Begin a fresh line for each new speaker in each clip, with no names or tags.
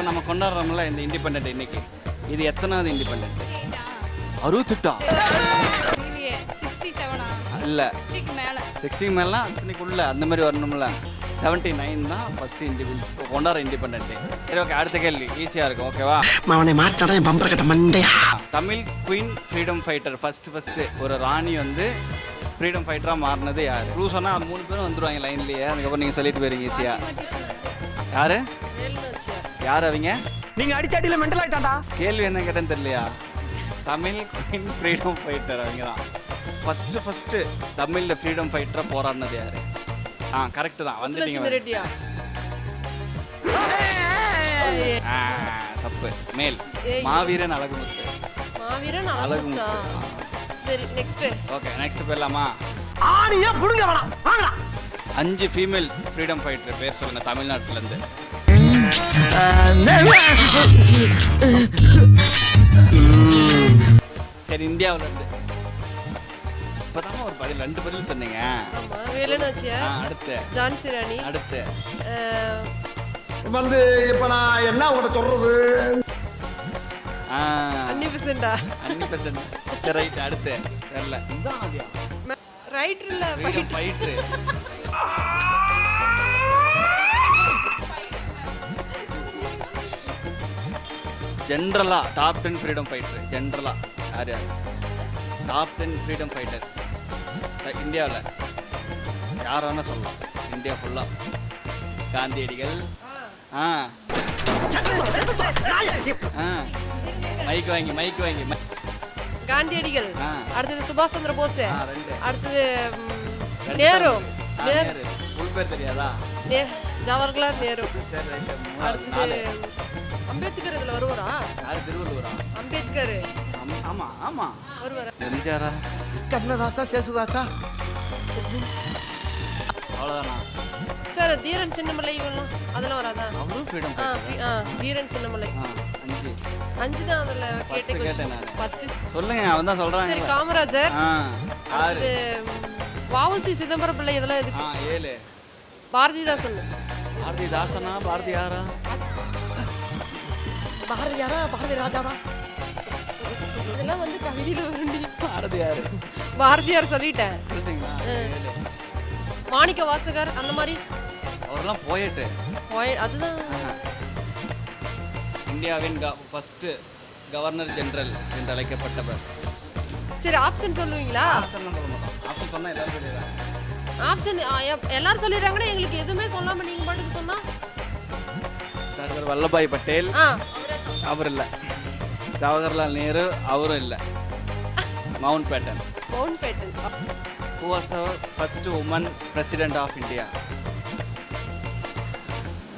நம்ம கொண்டாடுறோம்ல இந்த இண்டிபெண்டன்ட் இன்னைக்கு, இது எத்தனாவது இண்டிபெண்டன்ட்? 68 இல்லை 60 மேலாம் அத்தனைக்குள்ள அந்த மாதிரி வரணும்ல. 79 தான் ஃபர்ஸ்ட் கொண்டாடுற இண்டிபெண்டன்ட். சரி ஓகே, அடுத்த கேள்வி ஈஸியாக இருக்கும் ஓகேவா?
அவனை மாட்டாடா என் பம்பர கட்ட மண்டையா.
Tamil queen freedom fighter first ஒரு ராணி வந்து ஃப்ரீடம் ஃபைட்டராக மாறினது யார்? ப்ளூ சொன்னால் 3 பேரும் வந்துடுவாங்க லைன்லேயே, அதுக்கப்புறம் நீங்கள் சொல்லிட்டு போயிருங்க ஈஸியாக. யார் யார் அவங்க?
நீங்க அடிச்சாடியில மெண்டல் ஆயிட்டாடா.
கேள்வி என்ன கேட்டேன்னு தெரியலையா? தமிழ் குயின் ஃப்ரீடம் ஃபைட்டர் அவங்க தான் ஃபஸ்ட்டு தமிழில் ஃப்ரீடம் ஃபைட்டராக போராடினது யார்? கரெக்டு தான், வந்துட்டீங்க. தப்பு, மேல் மாவீரன் அழகுமுத்து. அழகுமுத்து.
சரி நெக்ஸ்ட்.
ஓகே நெக்ஸ்ட் போயிடலாமா?
ஆணியா புடுங்க வேணாம், வாங்கடா.
5 ஃபீமேல் ஃப்ரீடம் ஃபைட்டர் பேர் சொல்லுங்க தமிழ்நாட்டிலேருந்து. சரி இந்தியாவிலேருந்து. இப்போதான் ஒரு 2 பதில் சொன்னீங்க. அடுத்து
ஜான்சி ராணி.
அடுத்து
வந்து இப்ப நான் என்ன உங்கள்ட்ட சொல்றது?
அன்னிபெசண்டா.
சரி ரைட், அடுத்து தெரியல. இதுதான் ஆதியா
ரைட்டர் இல்ல
ஃபைட்டர். ஜென்ரலா டாப் 10 ஃப்ரீடம் ஃபைட்டர் ஜென்ரலா யார் டாப் 10 ஃப்ரீடம் ஃபைட்டர்ஸ் இந்தியாவில் யார் வேணா சொல்லலாம், இந்தியா ஃபுல்லாக. காந்தியடிகள். மைக் வாங்கி
காந்தியடிகள். அடுத்தது சுபாஷ் சந்திர போஸ். அடுத்தது நேரு.
ஃபுல் பேர் தெரியாதா?
ஜவஹர்லால் நேரு. அடுத்தது அம்பேத்கர். இதுல வருவாரா?
யாரு? திருவள்ளுவரா?
அம்பேத்கர்.
ஆமா
வருவாரா?
எம்ஜிஆரா?
கண்ணதாசா, சேசுதாசா.
அவ்வளோதானா
சார்? தீரன் சின்னமலை இவெல்லாம் அதெல்லாம் வராதா?
அவரும் ஃப்ரீடம்
தீரன் சின்னமலை 5 தான். அதுல
கேட்டேன் நான்.
10
சொல்லுங்க, அவன் தான் சொல்றாங்க.
சரி காமராஜர். அடுத்து வஉசி சிதம்பரம் பிள்ளை. இதெல்லாம் எதுக்கு?
7
பாரதிதாசன்.
பாரதிதாசனா? பாரதியாரா?
பாரதியாரா? பாரதி ராஜாவா?
இதெல்லாம் வந்து கவிதையில வருண்டி.
பாரதியார்.
பாரதியார் சொல்லிட்டேன்.
சொல்லிட்டீங்களா?
மாணிக்க வாசகர் அந்த மாதிரி
அவரெல்லாம் போயிட்டு
அதுதான்.
இந்தியாவின் ஃபர்ஸ்ட் கவர்னர் ஜெனரல் என்று அழைக்கப்பட்டவர்.
சரி ஆப்ஷன் சொல்லுவீங்களா?
ஆப்ஷன் சொன்னா எல்லாரும் சொல்லிடுறாங்க.
ஆப்ஷன் எல்லாரும் சொல்லிடுறாங்கன்னா எங்களுக்கு எதுவுமே சொல்லாம நீங்க பாட்டுக்கு சொன்னா.
சர்தார் வல்லபாய் பட்டேல் அவர் இல்லை. ஜவஹர்லால் நேரு அவரும் இல்லை. Mountbatten. Who was the first woman president of India?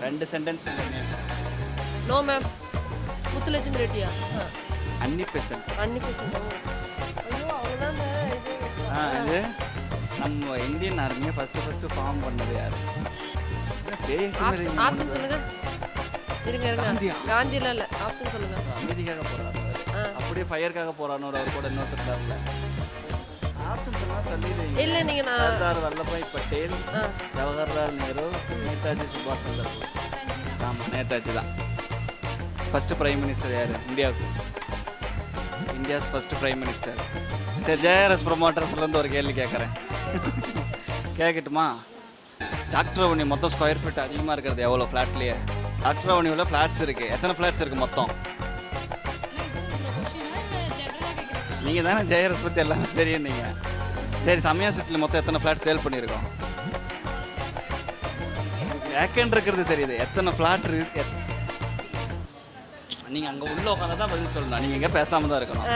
2 sentence சொன்னேன்.
No ma'am. முத்துலட்சுமி ரெட்டியா?
அன்னிபெசன்ட்.
ஐயோ அவ்வளவுதான்.
இது நம்ம இந்தியன் ஆர்மியை ஃபர்ஸ்ட் ஃபார்ம் பண்ணது யார்?
ஆப்ஷன் சொல்லுங்க. இருங்க. காந்தியில இல்ல. ஆப்ஷன் சொல்லுங்க.
அமைதிக்காக போறாரு, அப்படியே ஃபயருக்காக போறானோ அவர் கூட இன்னொருத்தர் தரல. ஆப்ஷன் சொன்னா சொல்லிடுவீங்க.
இல்ல நீங்க
சர்தார் வல்லபாய் பட்டேல், ஜவஹர்லால் நேரு, நேதாஜி சுபாஷ் சந்திர போஸ். ஆமா நேதாஜி தான். ஃபர்ஸ்ட் பிரைம் மினிஸ்டர் யாரு இந்தியாவுக்கு? India's first prime minister. சரி ஜேஆர்எஸ் ப்ரொமோட்டர்ஸ்லேருந்து ஒரு கேள்வி கேட்குறேன். கேட்கட்டுமா? டாக்டர் அவனி மொத்தம் ஸ்கொயர் ஃபீட் அதிகமாக இருக்கிறது எவ்வளோ ஃப்ளாட்லேயே? டாக்டர் அவனியில் ஃப்ளாட்ஸ் இருக்குது. எத்தனை ஃப்ளாட்ஸ் இருக்குது மொத்தம்? நீங்கள் தானே ஜேஆர்எஸ் பற்றி எல்லாமே தெரியும் நீங்கள். சரி சமயாசத்தில் மொத்தம் எத்தனை ஃப்ளாட் சேல் பண்ணியிருக்கோம்? வேக்கண்ட் இருக்கிறது தெரியுது. எத்தனை ஃப்ளாட் இருக்கு? நீங்கள் அங்கே உள்ள உட்காந்து தான் பதில் சொல்லணும். நீங்கள் எங்கே பேசாமல் தான் இருக்கணும்.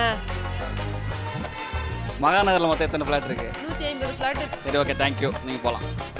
மகாநகரில் மொத்தம் எத்தனை ஃப்ளாட் இருக்குது?
150 ஃப்ளாட்.
சரி ஓகே தேங்க்யூ, நீங்கள் போகலாம்.